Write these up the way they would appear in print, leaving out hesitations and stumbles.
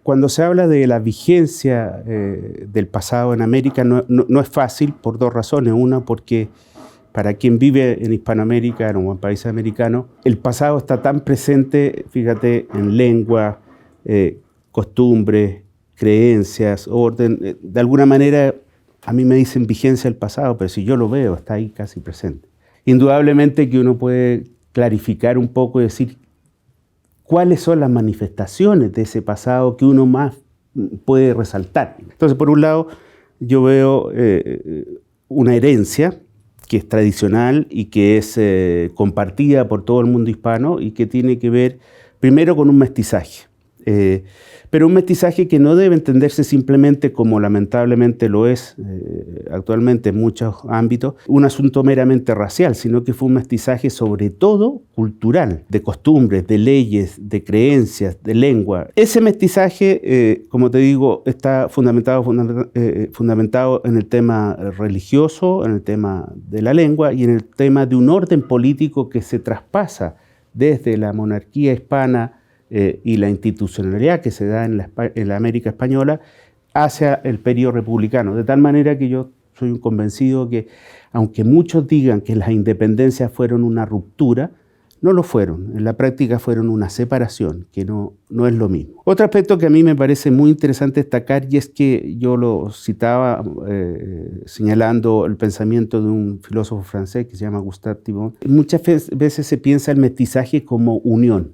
Cuando se habla de la vigencia del pasado en América no es fácil por dos razones. Una, porque para quien vive en Hispanoamérica o en países americanos, el pasado está tan presente, fíjate, en lengua, costumbres, creencias, orden. De alguna manera a mí me dicen vigencia del pasado, pero si yo lo veo, está ahí casi presente. Indudablemente que uno puede clarificar un poco y decir cuáles son las manifestaciones de ese pasado que uno más puede resaltar. Entonces, por un lado, yo veo una herencia que es tradicional y que es compartida por todo el mundo hispano y que tiene que ver primero con un mestizaje. Pero un mestizaje que no debe entenderse simplemente como lamentablemente lo es actualmente en muchos ámbitos, un asunto meramente racial, sino que fue un mestizaje sobre todo cultural, de costumbres, de leyes, de creencias, de lengua. Ese mestizaje, como te digo, está fundamentado en el tema religioso, en el tema de la lengua y en el tema de un orden político que se traspasa desde la monarquía hispana y la institucionalidad que se da en la América española hacia el periodo republicano. De tal manera que yo soy un convencido que, aunque muchos digan que las independencias fueron una ruptura, no lo fueron. En la práctica fueron una separación, que no es lo mismo. Otro aspecto que a mí me parece muy interesante destacar, y es que yo lo citaba señalando el pensamiento de un filósofo francés que se llama Gustave Thibon. Muchas veces se piensa el mestizaje como unión.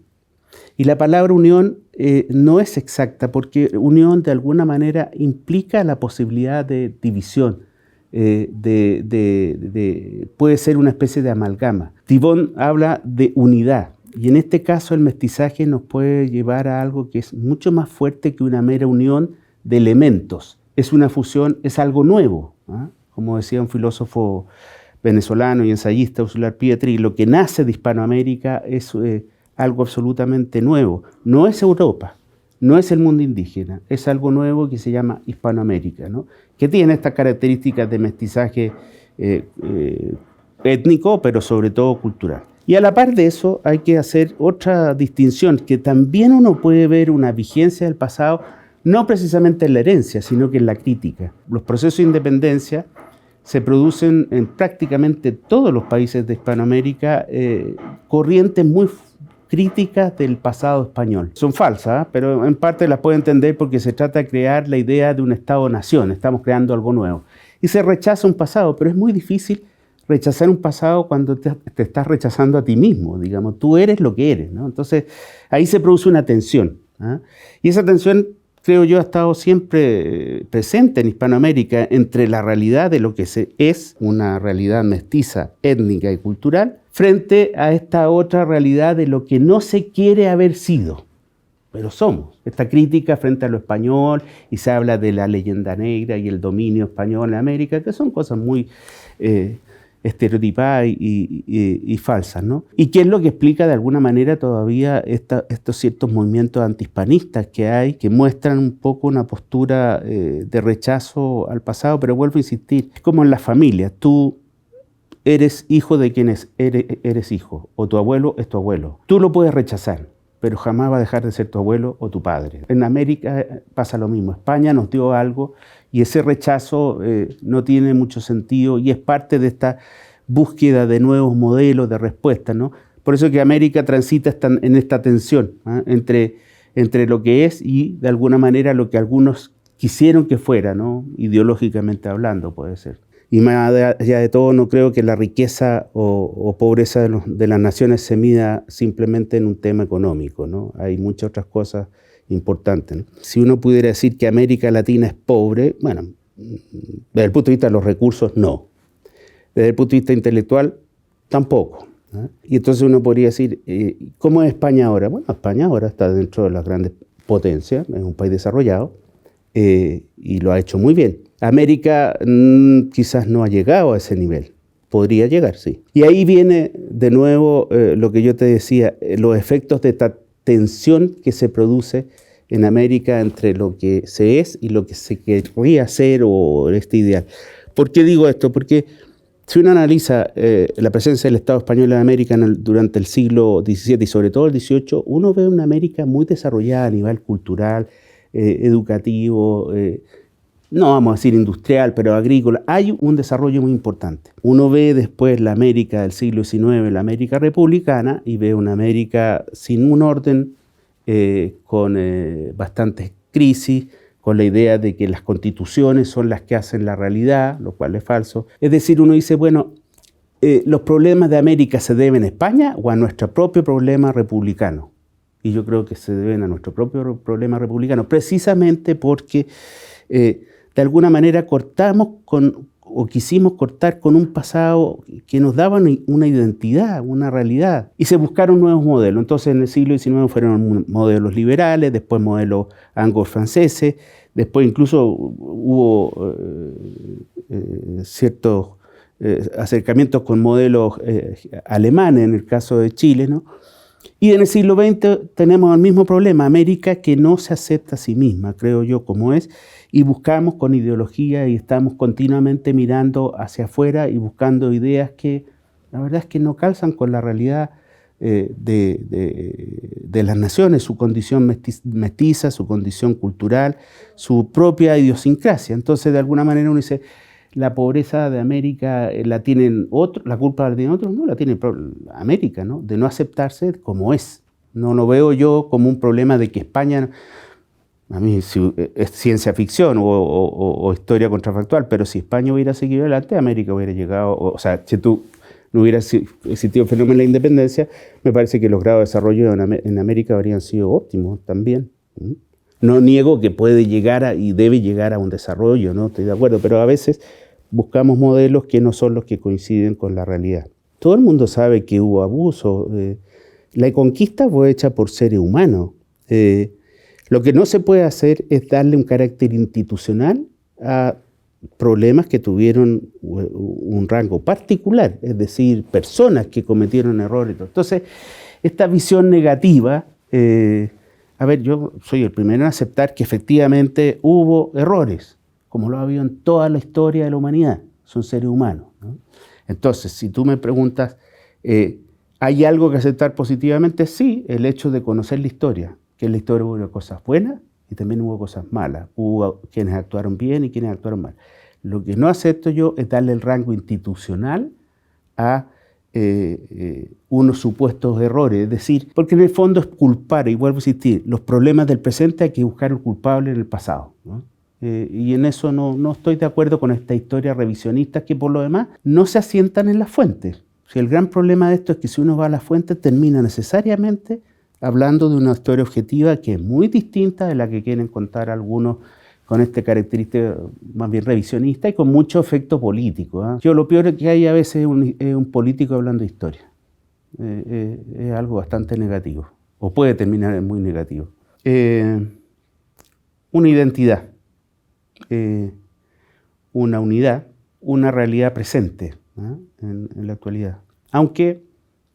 Y la palabra unión no es exacta porque unión de alguna manera implica la posibilidad de división, puede ser una especie de amalgama. Thibon habla de unidad y en este caso el mestizaje nos puede llevar a algo que es mucho más fuerte que una mera unión de elementos. Es una fusión, es algo nuevo, ¿eh? Como decía un filósofo venezolano y ensayista, Ursula Pietri, lo que nace de Hispanoamérica es algo absolutamente nuevo. No es Europa, no es el mundo indígena, es algo nuevo que se llama Hispanoamérica, ¿no? Que tiene estas características de mestizaje étnico, pero sobre todo cultural. Y a la par de eso hay que hacer otra distinción, que también uno puede ver una vigencia del pasado, no precisamente en la herencia, sino que en la crítica. Los procesos de independencia se producen en prácticamente todos los países de Hispanoamérica corrientes muy críticas del pasado español. Son falsas, pero en parte las puedo entender porque se trata de crear la idea de un Estado-nación, estamos creando algo nuevo. Y se rechaza un pasado, pero es muy difícil rechazar un pasado cuando te estás rechazando a ti mismo, digamos, tú eres lo que eres, ¿no? Entonces ahí se produce una tensión, ¿eh? Y esa tensión, creo yo, ha estado siempre presente en Hispanoamérica entre la realidad de lo que es una realidad mestiza, étnica y cultural, frente a esta otra realidad de lo que no se quiere haber sido, pero somos. Esta crítica frente a lo español, y se habla de la leyenda negra y el dominio español en América, que son cosas muy estereotipadas y falsas, ¿no? Y que es lo que explica de alguna manera todavía estos ciertos movimientos antihispanistas que hay, que muestran un poco una postura de rechazo al pasado, pero vuelvo a insistir, es como en la familia, tú eres hijo de quien eres hijo, o tu abuelo es tu abuelo. Tú lo puedes rechazar, pero jamás va a dejar de ser tu abuelo o tu padre. En América pasa lo mismo. España nos dio algo y ese rechazo no tiene mucho sentido y es parte de esta búsqueda de nuevos modelos de respuesta, ¿no? Por eso que América transita en esta tensión, ¿eh? entre lo que es y de alguna manera lo que algunos quisieron que fuera, ¿no? Ideológicamente hablando puede ser. Y más allá de todo, no creo que la riqueza o pobreza de las naciones se mida simplemente en un tema económico, ¿no? Hay muchas otras cosas importantes, ¿no? Si uno pudiera decir que América Latina es pobre, bueno, desde el punto de vista de los recursos, no. Desde el punto de vista intelectual, tampoco, ¿eh? Y entonces uno podría decir, ¿cómo es España ahora? Bueno, España ahora está dentro de las grandes potencias, es un país desarrollado y lo ha hecho muy bien. América quizás no ha llegado a ese nivel, podría llegar, sí. Y ahí viene de nuevo lo que yo te decía, los efectos de esta tensión que se produce en América entre lo que se es y lo que se querría hacer o este ideal. ¿Por qué digo esto? Porque si uno analiza la presencia del Estado español en América durante el siglo XVII y sobre todo el XVIII, uno ve una América muy desarrollada a nivel cultural, educativo, no vamos a decir industrial, pero agrícola. Hay un desarrollo muy importante. Uno ve después la América del siglo XIX, la América republicana, y ve una América sin un orden, con bastantes crisis, con la idea de que las constituciones son las que hacen la realidad, lo cual es falso. Es decir, uno dice, bueno, ¿los problemas de América se deben a España o a nuestro propio problema republicano? Y yo creo que se deben a nuestro propio problema republicano, precisamente porque de alguna manera quisimos cortar con un pasado que nos daba una identidad, una realidad, y se buscaron nuevos modelos. Entonces en el siglo XIX fueron modelos liberales, después modelos anglo-franceses, después incluso hubo ciertos acercamientos con modelos alemanes, en el caso de Chile, ¿no? Y en el siglo XX tenemos el mismo problema, América que no se acepta a sí misma, creo yo, como es, y buscamos con ideología y estamos continuamente mirando hacia afuera y buscando ideas que la verdad es que no calzan con la realidad de las naciones, su condición mestiza, su condición cultural, su propia idiosincrasia. Entonces, de alguna manera uno dice, la pobreza de América la tienen otros, la culpa la tienen otros, no, la tiene América, ¿no? De no aceptarse como es. No lo veo yo como un problema de que España, a mí es ciencia ficción o historia contrafactual, pero si España hubiera seguido adelante, América hubiera llegado, o sea, si no hubiera existido el fenómeno de la independencia, me parece que los grados de desarrollo en América habrían sido óptimos también. No niego que puede llegar y debe llegar a un desarrollo, ¿no? Estoy de acuerdo, pero a veces buscamos modelos que no son los que coinciden con la realidad. Todo el mundo sabe que hubo abuso. La conquista fue hecha por seres humanos. Lo que no se puede hacer es darle un carácter institucional a problemas que tuvieron un rango particular, es decir, personas que cometieron errores. Entonces, esta visión negativa, a ver, yo soy el primero en aceptar que efectivamente hubo errores, como lo ha habido en toda la historia de la humanidad, son seres humanos, ¿no? Entonces, si tú me preguntas, ¿hay algo que aceptar positivamente? Sí, el hecho de conocer la historia, que en la historia hubo cosas buenas y también hubo cosas malas, hubo quienes actuaron bien y quienes actuaron mal. Lo que no acepto yo es darle el rango institucional a unos supuestos errores, es decir, porque en el fondo es culpar, y vuelvo a insistir, los problemas del presente hay que buscar el culpable en el pasado, ¿no? Y en eso no estoy de acuerdo con esta historia revisionista que por lo demás no se asientan en las fuentes. Si el gran problema de esto es que si uno va a las fuentes termina necesariamente hablando de una historia objetiva que es muy distinta de la que quieren contar algunos con esta característica más bien revisionista y con mucho efecto político, ¿eh? Yo lo peor que hay a veces es un político hablando de historia. Es algo bastante negativo, o puede terminar en muy negativo. Una identidad, una unidad, una realidad presente, ¿eh? en la actualidad. Aunque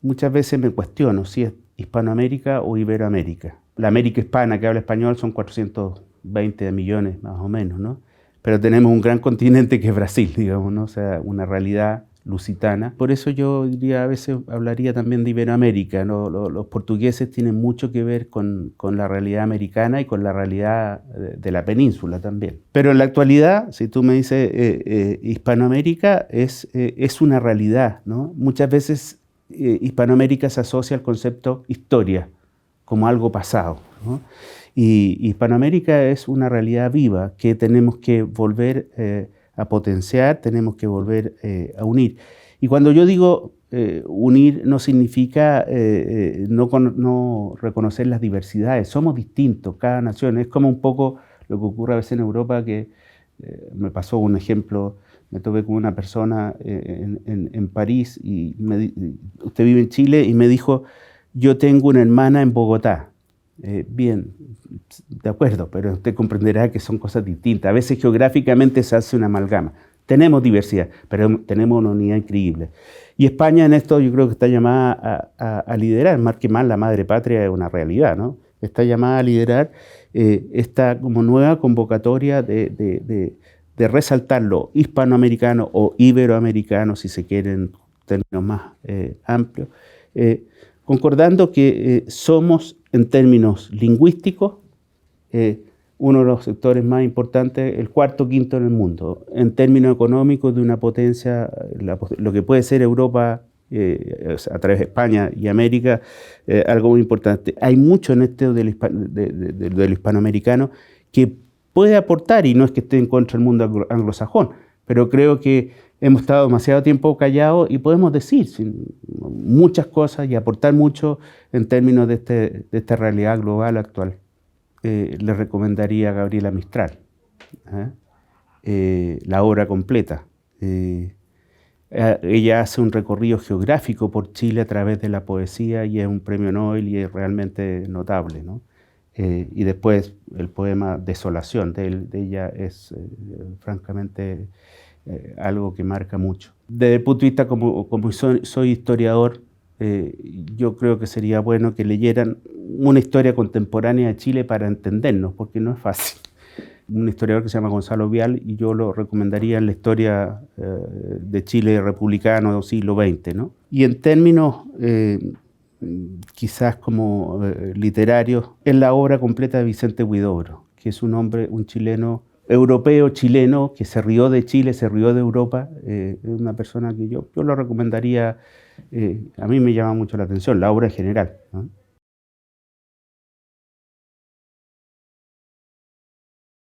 muchas veces me cuestiono si es Hispanoamérica o Iberoamérica. La América hispana que habla español son 420 millones más o menos, ¿no? Pero tenemos un gran continente que es Brasil, digamos, ¿no? O sea, una realidad lusitana. Por eso yo diría, a veces hablaría también de Iberoamérica, ¿no? Los portugueses tienen mucho que ver con la realidad americana y con la realidad de la península también. Pero en la actualidad, si tú me dices Hispanoamérica, es una realidad, ¿no? Muchas veces Hispanoamérica se asocia al concepto historia, como algo pasado, ¿no? Y Hispanoamérica es una realidad viva que tenemos que volver a potenciar, tenemos que volver a unir. Y cuando yo digo unir, no significa no reconocer las diversidades. Somos distintos, cada nación. Es como un poco lo que ocurre a veces en Europa, que me pasó un ejemplo. Me topé con una persona en París y usted vive en Chile, y me dijo, yo tengo una hermana en Bogotá. Bien, de acuerdo, pero usted comprenderá que son cosas distintas. A veces geográficamente se hace una amalgama. Tenemos diversidad, pero tenemos una unidad increíble. Y España en esto yo creo que está llamada a liderar, más que más la madre patria es una realidad, ¿no? Está llamada a liderar esta como nueva convocatoria de resaltar lo hispanoamericano o iberoamericano, si se quieren términos más amplios, concordando que somos en términos lingüísticos uno de los sectores más importantes, el cuarto o quinto en el mundo. En términos económicos, de una potencia, lo que puede ser Europa a través de España y América, algo muy importante. Hay mucho en esto del hispanoamericano que puede aportar, y no es que esté en contra del mundo anglosajón, pero creo que hemos estado demasiado tiempo callados y podemos decir muchas cosas y aportar mucho en términos de esta realidad global actual. Le recomendaría a Gabriela Mistral, la obra completa. Ella hace un recorrido geográfico por Chile a través de la poesía y es un premio Nobel y es realmente notable, ¿no? Y después el poema Desolación de ella es francamente algo que marca mucho. Desde el punto de vista como soy historiador, yo creo que sería bueno que leyeran una historia contemporánea de Chile para entendernos, porque no es fácil. Un historiador que se llama Gonzalo Vial, y yo lo recomendaría en la historia de Chile republicano del siglo XX, ¿no? Y en términos quizás como literarios, es la obra completa de Vicente Huidobro, que es un hombre, un chileno, europeo chileno, que se rió de Chile, se rió de Europa. Es una persona que yo lo recomendaría. A mí me llama mucho la atención, la obra en general, ¿no?